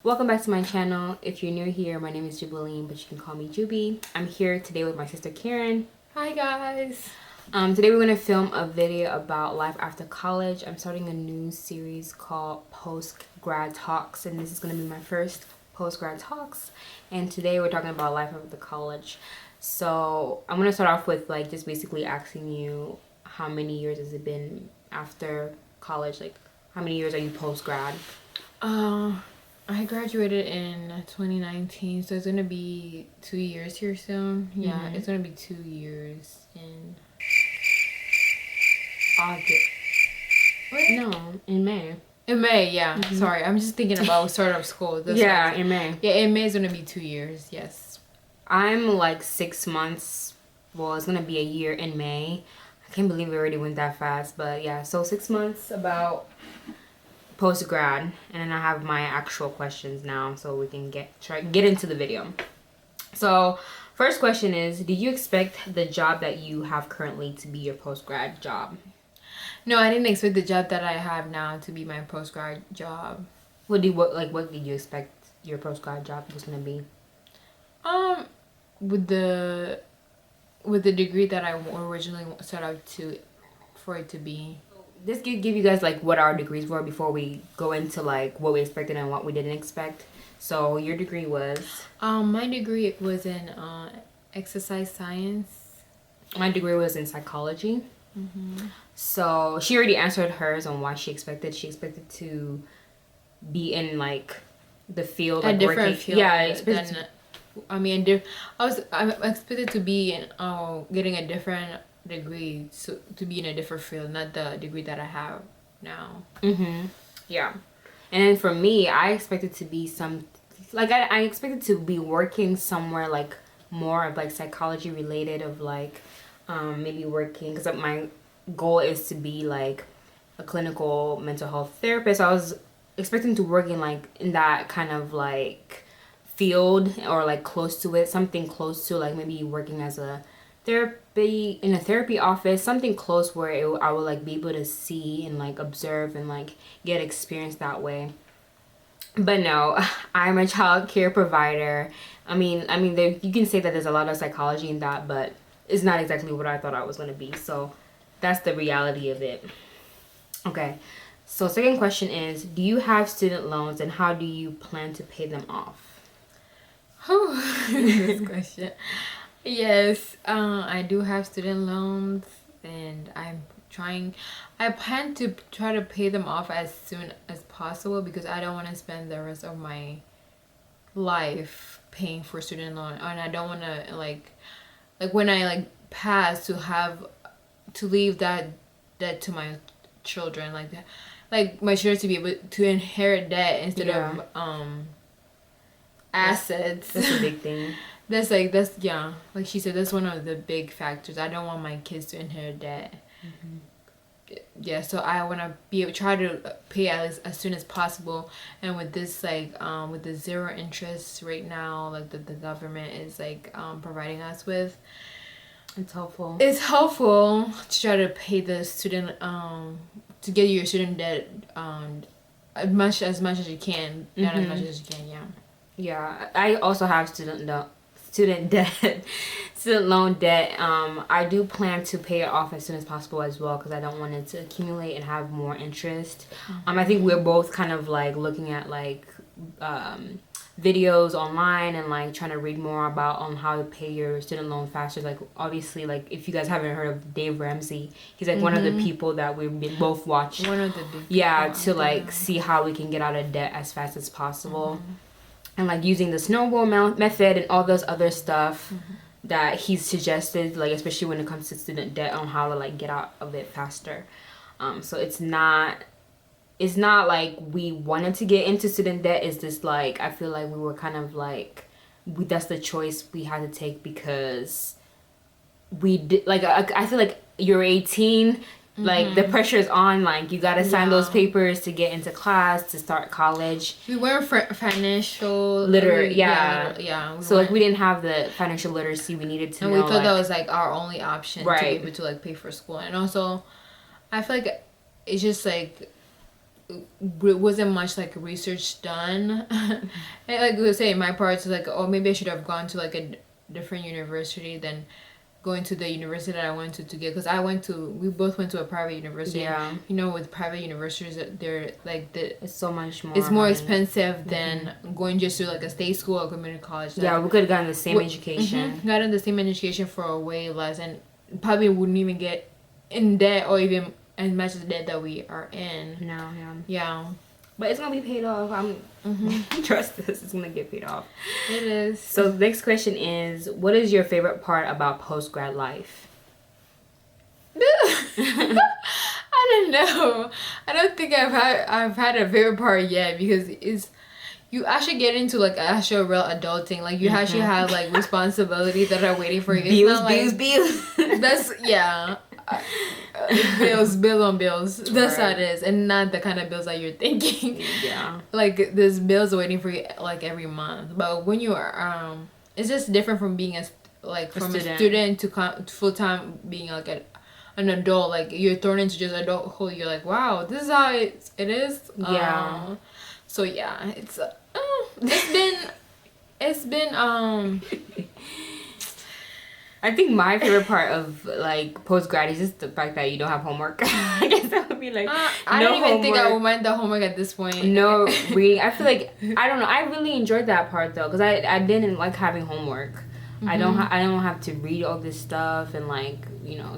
Welcome back to my channel. If you're new here, my name is Jubilee, but you can call me Juby. I'm here today with my sister Karen. Hi guys. Today we're going to film a video about life after college. I'm starting a new series called Post-Grad Talks, and this is going to be my first Post-Grad Talks. And today we're talking about life after college. So I'm going to start off with like just basically asking you, how many years has it been after college? Like, how many years are you post-grad? I graduated in 2019, so it's gonna be 2 years here soon. Yeah, it's gonna be 2 years in August. What? No, in May. In May, yeah. Sorry, I'm just thinking about start of school. That's Yeah, why. in May. Yeah, in May is gonna be 2 years. Yes. I'm like 6 months. Well, it's gonna be a year in May. I can't believe it already went that fast, but yeah. So 6 months about post-grad, and then I have my actual questions now, so we can get into the video. So first question is, did you expect the job that you have currently to be your post-grad job? No, I didn't expect the job that I have now to be my post-grad job. What did you expect your post-grad job was gonna be? With the degree that I originally set out for it to be. This could give you guys like what our degrees were before we go into like what we expected and what we didn't expect. So your degree was? My degree was in exercise science. My degree was in psychology. So she already answered hers on why she expected. She expected to be in like the field, like a different working. field. Yeah, I expected to be in getting a different degree, so to be in a different field, not the degree that I have now. Yeah. And then for me, I expected to be I expected to be working somewhere like more of like psychology related, of like maybe working, because my goal is to be like a clinical mental health therapist. I was expecting to work in like in that kind of like field, or like close to it, something close to like maybe working as a therapy office, something close where I would like be able to see and like observe and like get experience that way. But no, I'm a child care provider. I mean you can say that there's a lot of psychology in that, but it's not exactly what I thought I was going to be. So that's the reality of it. Okay, so second question is, do you have student loans, and how do you plan to pay them off? This question. Yes, I do have student loans, and I plan to try to pay them off as soon as possible, because I don't want to spend the rest of my life paying for student loan, and I don't want to like when I like pass to leave that debt to my children, like my children to be able to inherit debt instead of assets. That's a big thing. That's like she said, that's one of the big factors. I don't want my kids to inherit debt. Yeah, so I want to try to pay as soon as possible. And with this with the zero interest right now, like the government is like providing us with, it's helpful to try to pay the student to get your student debt as much as you can, not as much as you can. Yeah, I also have student loan debt. I do plan to pay it off as soon as possible as well, because I don't want it to accumulate and have more interest. I think we're both kind of like looking at like videos online and like trying to read more about on how to pay your student loan faster. Like obviously, like if you guys haven't heard of Dave Ramsey, he's like one of the people that we've been both watching. One of the big to like see how we can get out of debt as fast as possible. And like using the snowball method and all those other stuff that he's suggested, like especially when it comes to student debt, on how to like get out of it faster. So it's not like we wanted to get into student debt. It's just like I feel like we were kind of like that's the choice we had to take, because we did like I feel like you're 18. Like the pressure is on, like you gotta sign those papers to get into class, to start college. We weren't financial literate. So like we didn't have the financial literacy we needed to and know. We thought that was like our only option to be able to like pay for school. And also I feel like it's just like wasn't much like research done. And like we say, my part is like, oh, maybe I should have gone to like a different university than going to the university that I went to get, because we both went to a private university. Yeah. You know, with private universities, they're like it's so much more. it's more money. expensive than going just to like a state school or community college. Like, yeah, we could have gotten the same education. Gotten the same education for a way less, and probably wouldn't even get in debt or even as much as the debt that we are in. No, Yeah. But it's gonna be paid off. Trust us, it's gonna get paid off. It is. So the next question is, what is your favorite part about post-grad life? I don't know. I don't think I've had a favorite part yet, because it's you actually get into like actual real adulting. Like you actually have like responsibilities that are waiting for you. It's Bills. That's bills on bills. That's how it is, and not the kind of bills that you're thinking. Yeah. Like there's bills waiting for you like every month. But when you are it's just different from being a student to full time being like an adult. Like you're thrown into just adulthood. You're like, wow, this is how it is. Yeah. So yeah, it's been I think my favorite part of like post grad is just the fact that you don't have homework. I guess that would be like I don't even think I would mind the homework at this point. No reading. I feel like I don't know. I really enjoyed that part though, because I didn't like having homework. Mm-hmm. I don't have to read all this stuff and like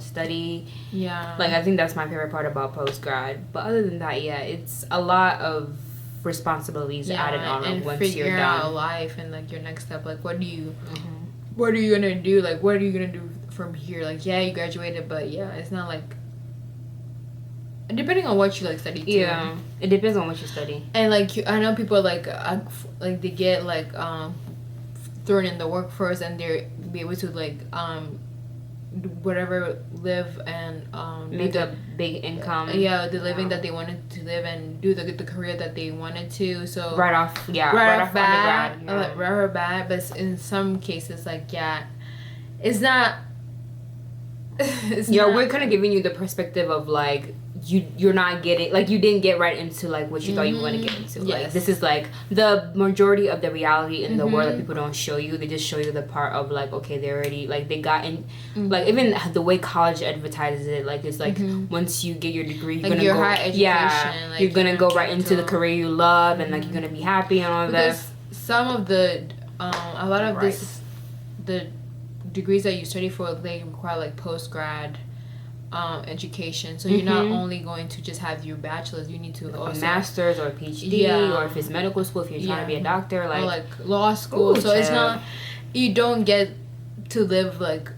study. Yeah. Like I think that's my favorite part about post grad. But other than that, yeah, it's a lot of responsibilities added on and once you're done. Out life and like your next step. Like what are you gonna do? Like what are you gonna do from here? Like yeah, you graduated, but yeah, it's not like depending on what you like study too. Yeah, it depends on what you study. And like I know people like they get like thrown in the workforce and they're be able to like whatever live and make a big income. Yeah, the living that they wanted to live and do the career that they wanted to. So right off bad, right off bad. But in some cases, like it's not. We're kind of giving you the perspective of like you're not getting like you didn't get right into like what you thought you were going to get into. Yes. Like this is like the majority of the reality in the world that people don't show you. They just show you the part of like, okay, they already like they got in like even the way college advertises it, like it's like once you get your degree you're like gonna go high education, like you're gonna go right into the career you love and like you're gonna be happy and all that. Some of the a lot of the degrees that you study for, they require like post-grad education, so you're not only going to just have your bachelor's, you need to also a master's or a PhD, or if it's medical school, if you're trying to be a doctor, or like law school. So it's not, you don't get to live like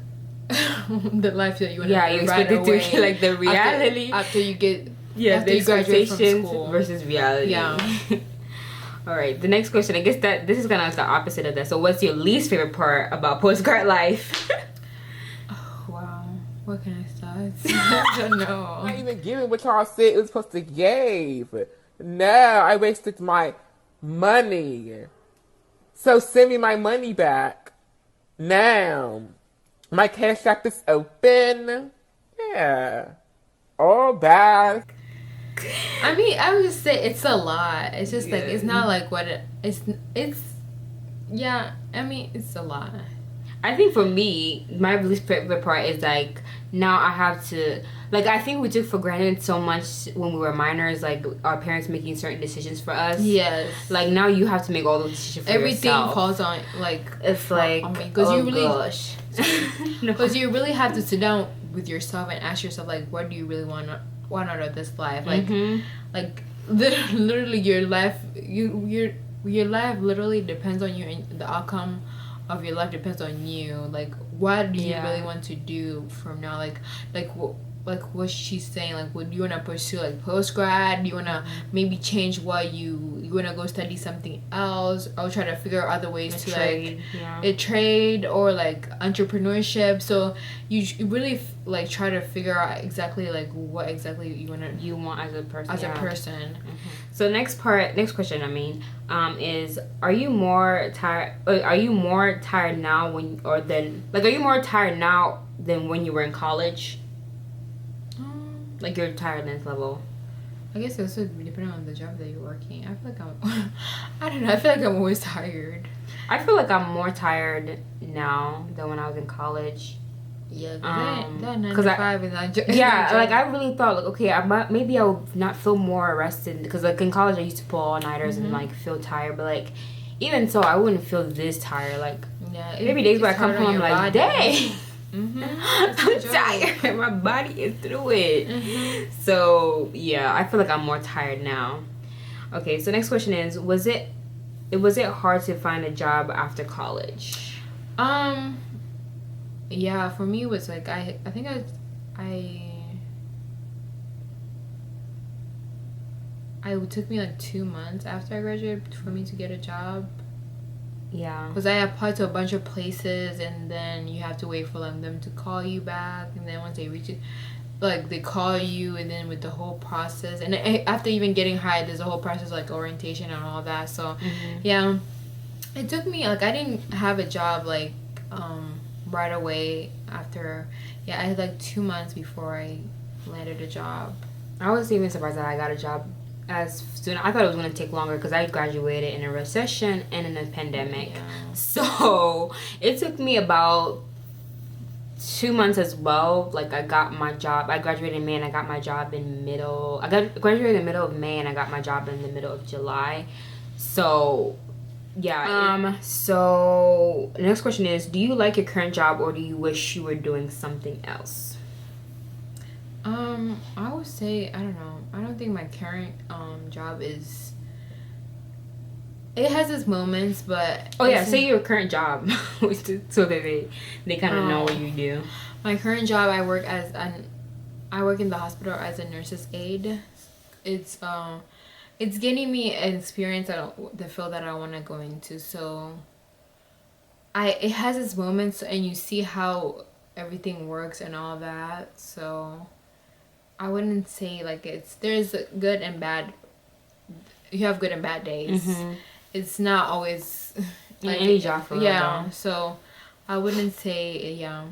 the life that you want to live. You expect it to like the reality after you get after the you graduate from expectations versus reality. All right, the next question, I guess that this is kind of like the opposite of that. So what's your least favorite part about postgrad life? Oh, wow. What can I start? I don't know. I'm not even giving what y'all said it was supposed to give. No, I wasted my money. So send me my money back. Now. My cash app is open. Yeah. All back. I mean, I would just say it's a lot. It's just like it's not like what it's yeah, I mean it's a lot. I think for me, my least favorite part is like now I have to like I think we took for granted so much when we were minors, like our parents making certain decisions for us. Yes. Like now you have to make all those decisions for everything yourself. falls on like it's like because you really gosh. Because you really have to sit down with yourself and ask yourself like what do you really want out of this life, like like literally your life your life literally depends on you, and the outcome of your life depends on you. Like what do you really want to do from now, like what she's saying, like would you want to pursue like post-grad, do you want to maybe change what you want to go study something else, or try to figure out other ways to trade, like a trade or like entrepreneurship. So you really like try to figure out exactly like what exactly you want as a person. So next question, I mean, is are you more tired now are you more tired now than when you were in college? Like your tiredness level. I guess it also depending on the job that you're working. I feel like I'm, I don't know. I feel like I'm always tired. I feel like I'm more tired now than when I was in college. Yeah, that 9 'cause to I- 5 is not. Yeah, like I really thought, like, okay, maybe I would not feel more rested because, like, in college I used to pull all nighters and like feel tired, but like even so, I wouldn't feel this tired. Like Yeah, maybe days where I it's come hard on home, your like, body. dang, I'm It's tired. My body is through it. So yeah, I feel like I'm more tired now. Okay, so next question is: was it hard to find a job after college? Yeah, for me it was like I think it took me like 2 months after I graduated for me to get a job. Yeah. Because I applied to a bunch of places and then you have to wait for them to call you back, and then once they reach it, like they call you, and then with the whole process, and after even getting hired there's a whole process like orientation and all that. So yeah, it took me like I didn't have a job like right away after. Yeah, I had like 2 months before I landed a job. I was even surprised that I got a job as soon. I thought it was going to take longer because I graduated in a recession and in a pandemic. Yeah. So it took me about 2 months as well. Like I got my job. I graduated in May and I got my job in middle. Graduated in the middle of May and I got my job in the middle of July. So yeah. So the next question is: do you like your current job or do you wish you were doing something else? I would say I don't know. I don't think my current job is. It has its moments, but Oh yeah, say your current job, so that they kind of know what you do. My current job, I work in the hospital as a nurse's aide. It's getting me an experience at the field that I want to go into. So it has its moments, and you see how everything works and all that. So I wouldn't say like there's good and bad. You have good and bad days. It's not always like any job for yeah. real. So I wouldn't say yeah.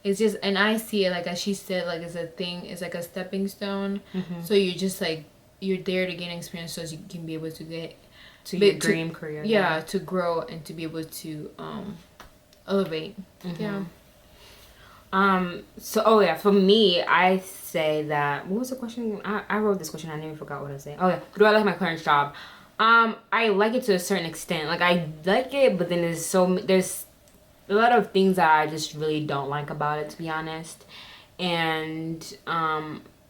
It's just, and I see it like as she said, like it's a thing. It's like a stepping stone. So you're just like you're there to gain experience, so you can be able to get to your dream career. Yeah, to grow and to be able to elevate. Yeah. So for me, I say that. What was the question? I wrote this question. I never forgot what I said. Oh yeah, do I like my current job? I like it to a certain extent. Like I like it, but then there's a lot of things that I just really don't like about it, to be honest. And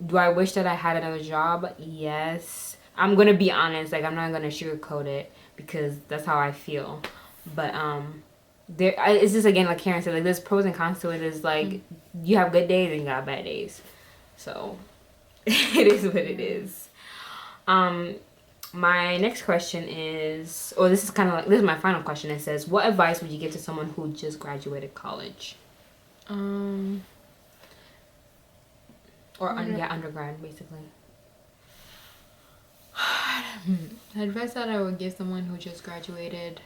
do I wish that I had another job? Yes. I'm gonna be honest. Like I'm not gonna sugarcoat it because that's how I feel. But it's just again like Karen said. Like there's pros and cons to it. It's like you have good days and you got bad days. So it is what it is. My next question is, this is my final question. It says, what advice would you give to someone who just graduated college? Undergrad, basically. The advice that I would give someone who just graduated,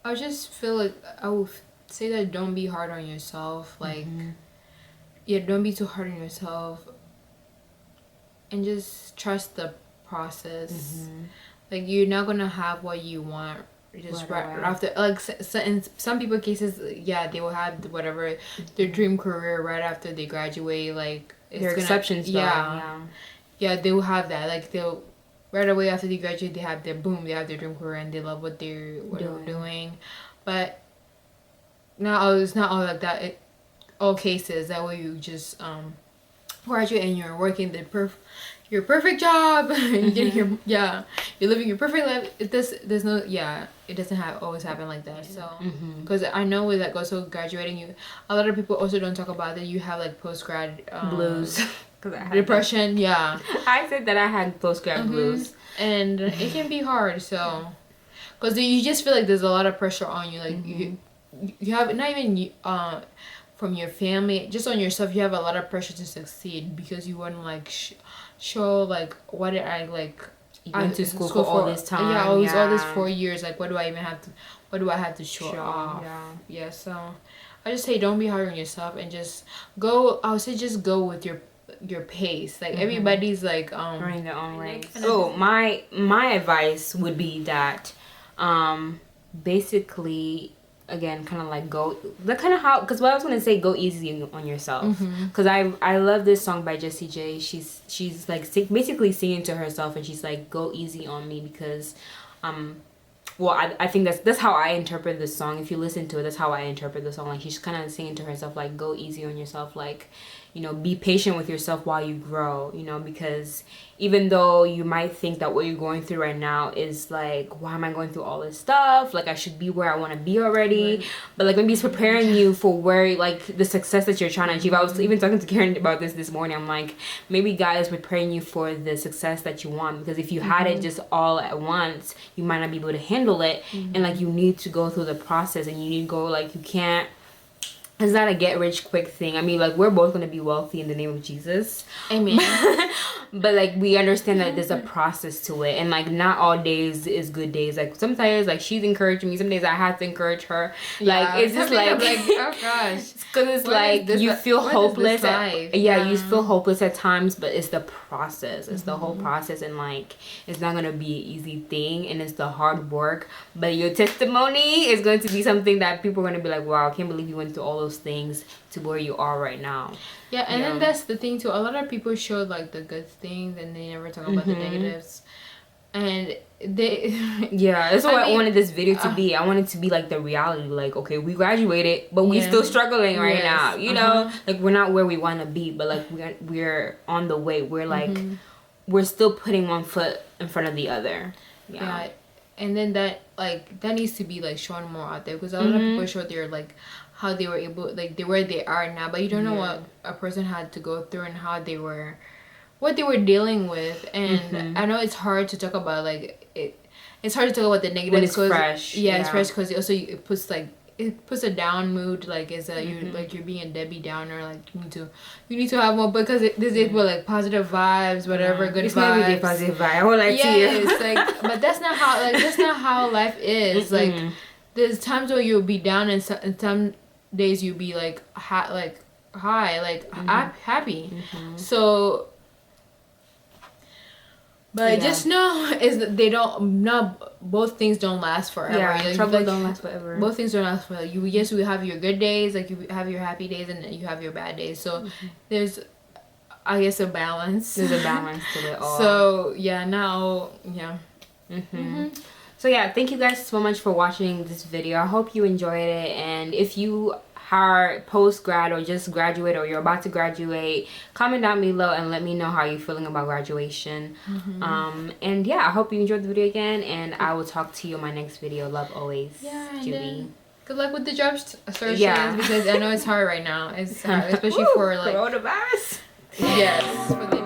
I just feel like I would say that don't be hard on yourself. Like, yeah, don't be too hard on yourself. And just trust the process. Like you're not gonna have what you want just right after. Like in some people cases, yeah, they will have whatever their dream career right after they graduate. Like there are exceptions. Yeah, they will have that. Like they'll right away after they graduate, they have their dream career and they love what they're doing. But it's not all like that. All cases that way you just graduate and you're working your perfect job. You're getting you're living your perfect life. It doesn't always happen like that. So because I know with like also graduating, a lot of people also don't talk about that you have like post grad blues, depression. Yeah, I said that I had post grad blues, and it can be hard. So because you just feel like there's a lot of pressure on you. Like you have not even from your family, just on yourself. You have a lot of pressure to succeed because you want to like show like what did I like. You went to school for all this time. Yeah, all these 4 years. Like what do I have to show off? Yeah. So I just say don't be hard on yourself and just go. I would say just go with your your pace. Like everybody's like running their own race. And So my advice would be that basically, again, kind of like go the kind of how, because what I was gonna say, go easy on yourself, because I love this song by Jessie J. She's like basically singing to herself, and she's like, go easy on me, because well, I think that's how I interpret this song. If you listen to it, that's how I interpret the song. Like, she's kind of saying to herself, like, go easy on yourself. Like, you know, be patient with yourself while you grow, you know, because even though you might think that what you're going through right now is like, why am I going through all this stuff? Like, I should be where I want to be already. Right. But like, maybe it's preparing you for where, like, the success that you're trying to achieve. I was even talking to Karen about this morning. I'm like, maybe God is preparing you for the success that you want, because if you had it just all at once, you might not be able to handle it. And like, you need to go through the process, and you need to go, like, you can't, it's not a get rich quick thing. I mean, like, we're both going to be wealthy in the name of Jesus. Amen. But like, we understand that there's a process to it, and like, not all days is good days. Like, sometimes, like, she's encouraging me, some days I have to encourage her. Like, it's just like, oh gosh, because it's like, you feel hopeless you feel hopeless at times, but it's the process. It's the whole process, and like, it's not gonna be an easy thing, and it's the hard work, but your testimony is going to be something that people are gonna be like, wow, I can't believe you went through all those things to where you are right now. Yeah, and then that's the thing too. A lot of people show like the good things, and they never talk about the negatives. And they that's what I wanted this video to be. I wanted to be like the reality, like, okay, we graduated, but we still struggling right now, you know, like, we're not where we want to be, but like, we're on the way. We're like, we're still putting one foot in front of the other. Yeah. And then that needs to be like shown more out there, because a lot of people show their like how they were able, like, where they are now, but you don't know what a person had to go through and how they were, what they were dealing with. And I know it's hard to talk about, like, it's hard to talk about the negatives when it's fresh. It's fresh, because also it puts a down mood, like, it's a you're being a Debbie Downer, like, you need to have more, because this is for like positive vibes, whatever, good it's vibes. It's be a positive vibe. I won't lie to you. It's like, but that's not how life is. Like, there's times where you'll be down, and some days you'll be like high, happy. So, but just know is that both things don't last forever. Yeah, trouble don't last forever. Both things don't last forever. You have your good days, like, you have your happy days, and you have your bad days. So there's, I guess, a balance. There's a balance to it all. So So yeah, thank you guys so much for watching this video. I hope you enjoyed it, and if you are post-grad or just graduate, or you're about to graduate, comment down below and let me know how you're feeling about graduation. And yeah, I hope you enjoyed the video again, and I will talk to you in my next video. Love always, Judy. Good luck with the job search, because I know it's hard right now. It's hard, especially for like coronavirus. Yes.